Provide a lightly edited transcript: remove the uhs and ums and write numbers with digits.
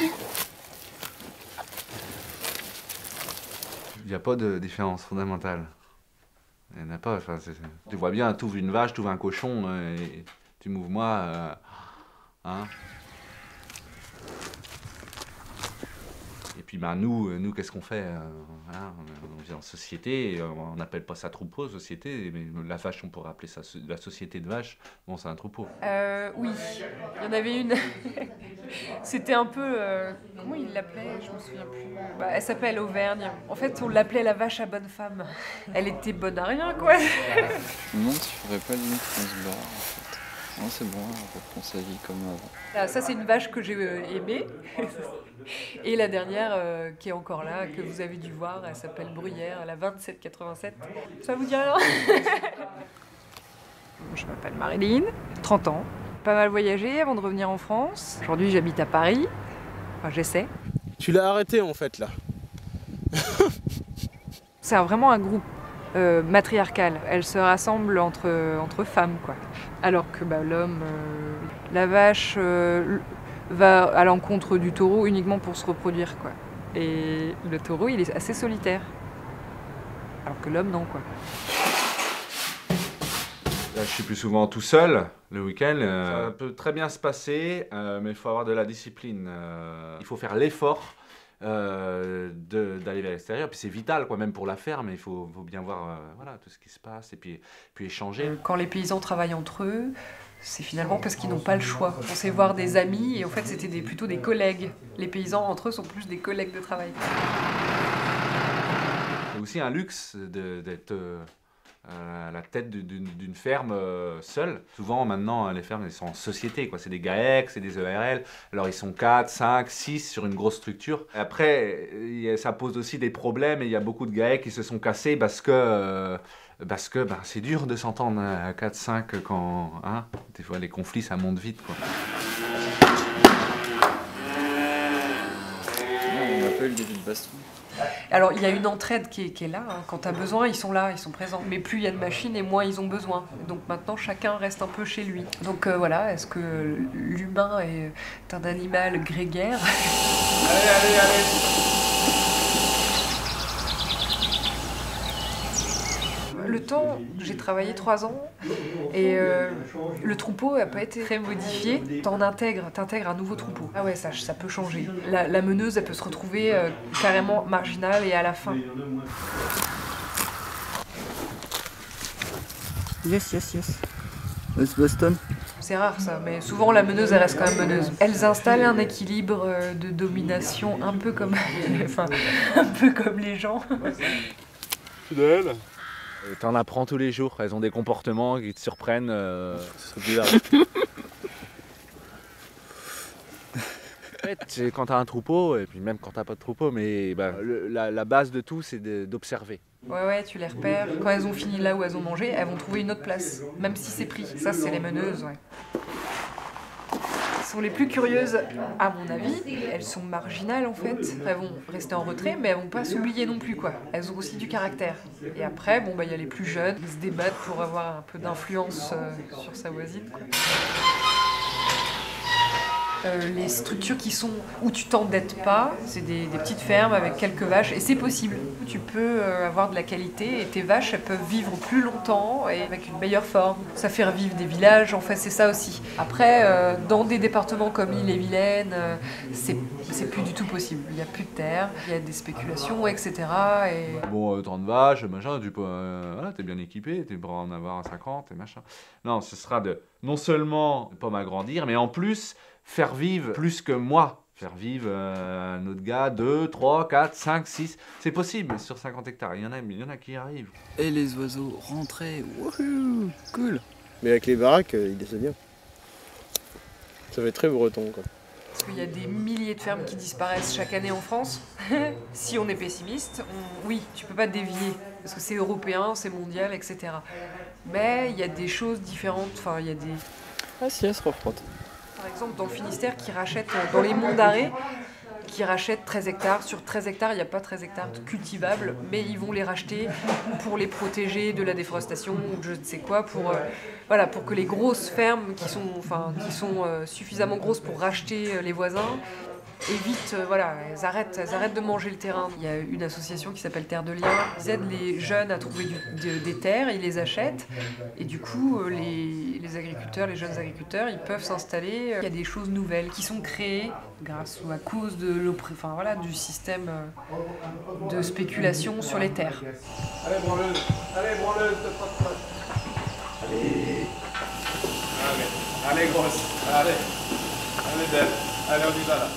Il n'y a pas de différence fondamentale. Il n'y en a pas. Enfin, tu vois bien, tu ouvres une vache, tu ouvres un cochon, et tu m'ouvres moi. Hein. Et puis ben, nous qu'est-ce qu'on fait voilà, on vit en société, on n'appelle pas ça troupeau, société, mais la vache, on pourrait appeler ça la société de vaches. Bon, c'est un troupeau. Oui, il y en avait une. C'était un peu... comment il l'appelait? Je me souviens plus. Bah, elle s'appelle Auvergne. En fait, on l'appelait la vache à bonne femme. Elle était bonne à rien, quoi. Je me demande si je ferais pas limite qu'on se barre, en fait. Non, c'est bon, on reprend sa vie comme avant. Ah, ça, c'est une vache que j'ai aimée. Et la dernière, qui est encore là, que vous avez dû voir, elle s'appelle Bruyère, elle a 27,87. Ça vous dit rien? Je m'appelle Marilyn, 30 ans. Pas mal voyagé avant de revenir en France. Aujourd'hui, j'habite à Paris. Enfin, j'essaie. Tu l'as arrêté en fait là. C'est vraiment un groupe matriarcal. Elles se rassemblent entre femmes, quoi. Alors que l'homme, la vache va à l'encontre du taureau uniquement pour se reproduire, quoi. Et le taureau, il est assez solitaire. Alors que l'homme, non, quoi. Là, je suis plus souvent tout seul le week-end. Ça peut très bien se passer, mais il faut avoir de la discipline. Il faut faire l'effort d'aller vers l'extérieur. Puis c'est vital, quoi, même pour la ferme. Il faut bien voir voilà, tout ce qui se passe et puis échanger. Quand les paysans travaillent entre eux, c'est finalement parce qu'ils n'ont pas le choix. On sait voir des amis et en fait c'était plutôt des collègues. Les paysans entre eux sont plus des collègues de travail. C'est aussi un luxe d'être à la tête d'une ferme seule. Souvent maintenant les fermes elles sont en société, quoi. C'est des GAEC, c'est des EARL. Alors ils sont 4, 5, 6 sur une grosse structure. Après ça pose aussi des problèmes et il y a beaucoup de GAEC qui se sont cassés parce que c'est dur de s'entendre à 4, 5 quand des fois les conflits ça monte vite, quoi. On appelle des vies de baston. Alors il y a une entraide qui est là, hein. Quand tu as besoin, ils sont là, ils sont présents. Mais plus il y a de machines et moins ils ont besoin. Donc maintenant chacun reste un peu chez lui. Donc voilà, est-ce que l'humain est un animal grégaire? Allez. Le temps, j'ai travaillé 3 ans et le troupeau n'a pas été très modifié. T'intègres un nouveau troupeau. Ah ouais, ça peut changer. La meneuse, elle peut se retrouver carrément marginale et à la fin. Yes. Let's Boston. C'est rare ça, mais souvent la meneuse, elle reste quand même meneuse. Elles installent un équilibre de domination un peu comme, un peu comme les gens. Fidèle. T'en apprends tous les jours, elles ont des comportements qui te surprennent. C'est bizarre. En fait, quand t'as un troupeau, et puis même quand t'as pas de troupeau, mais la base de tout, c'est d'observer. Ouais, tu les repères. Quand elles ont fini là où elles ont mangé, elles vont trouver une autre place, même si c'est pris. Ça, c'est les meneuses, ouais. Elles sont les plus curieuses, à mon avis. Elles sont marginales, en fait. Elles vont rester en retrait, mais elles vont pas s'oublier non plus, quoi. Elles ont aussi du caractère. Et après, il y a les plus jeunes qui se débattent pour avoir un peu d'influence sur sa voisine, quoi. Les structures qui sont où tu t'endettes pas, c'est des petites fermes avec quelques vaches et c'est possible. Tu peux avoir de la qualité et tes vaches elles peuvent vivre plus longtemps et avec une meilleure forme. Ça fait revivre des villages, en fait c'est ça aussi. Après, dans des départements comme l'Ille-et-Vilaine, c'est plus du tout possible. Il n'y a plus de terre, il y a des spéculations, etc. Et... Bon, 30 vaches, machin, tu peux, voilà, t'es bien équipé, tu pourras en avoir 50 et machin. Non, ce sera de non seulement ne pas m'agrandir, mais en plus faire vivre plus que moi. Faire vivre un autre gars, 2, 3, 4, 5, 6. C'est possible sur 50 hectares. Il y en a qui y arrivent. Et les oiseaux rentraient. Wouhou, cool. Mais avec les baraques, il descend bien. Ça va être très breton, quoi. Parce qu'il y a des milliers de fermes qui disparaissent chaque année en France. Si on est pessimiste, oui, tu peux pas dévier. Parce que c'est européen, c'est mondial, etc. Mais il y a des choses différentes. Enfin, il y a des... Ah si, elle se refrotte. Par exemple, dans le Finistère, qui rachètent dans les monts d'Arrée, qui rachètent 13 hectares. Sur 13 hectares, il n'y a pas 13 hectares cultivables, mais ils vont les racheter pour les protéger de la déforestation ou je ne sais quoi, pour que les grosses fermes qui sont suffisamment grosses pour racheter les voisins évitent, elles arrêtent de manger le terrain. Il y a une association qui s'appelle Terre de Liens. Ils aident les jeunes à trouver des terres, ils les achètent. Et du coup, les agriculteurs, les jeunes agriculteurs, ils peuvent s'installer. Il y a des choses nouvelles qui sont créées grâce ou à cause de du système de spéculation sur les terres. Allez, branleuse, allez, grosse, allez, belle, allez, on y va là.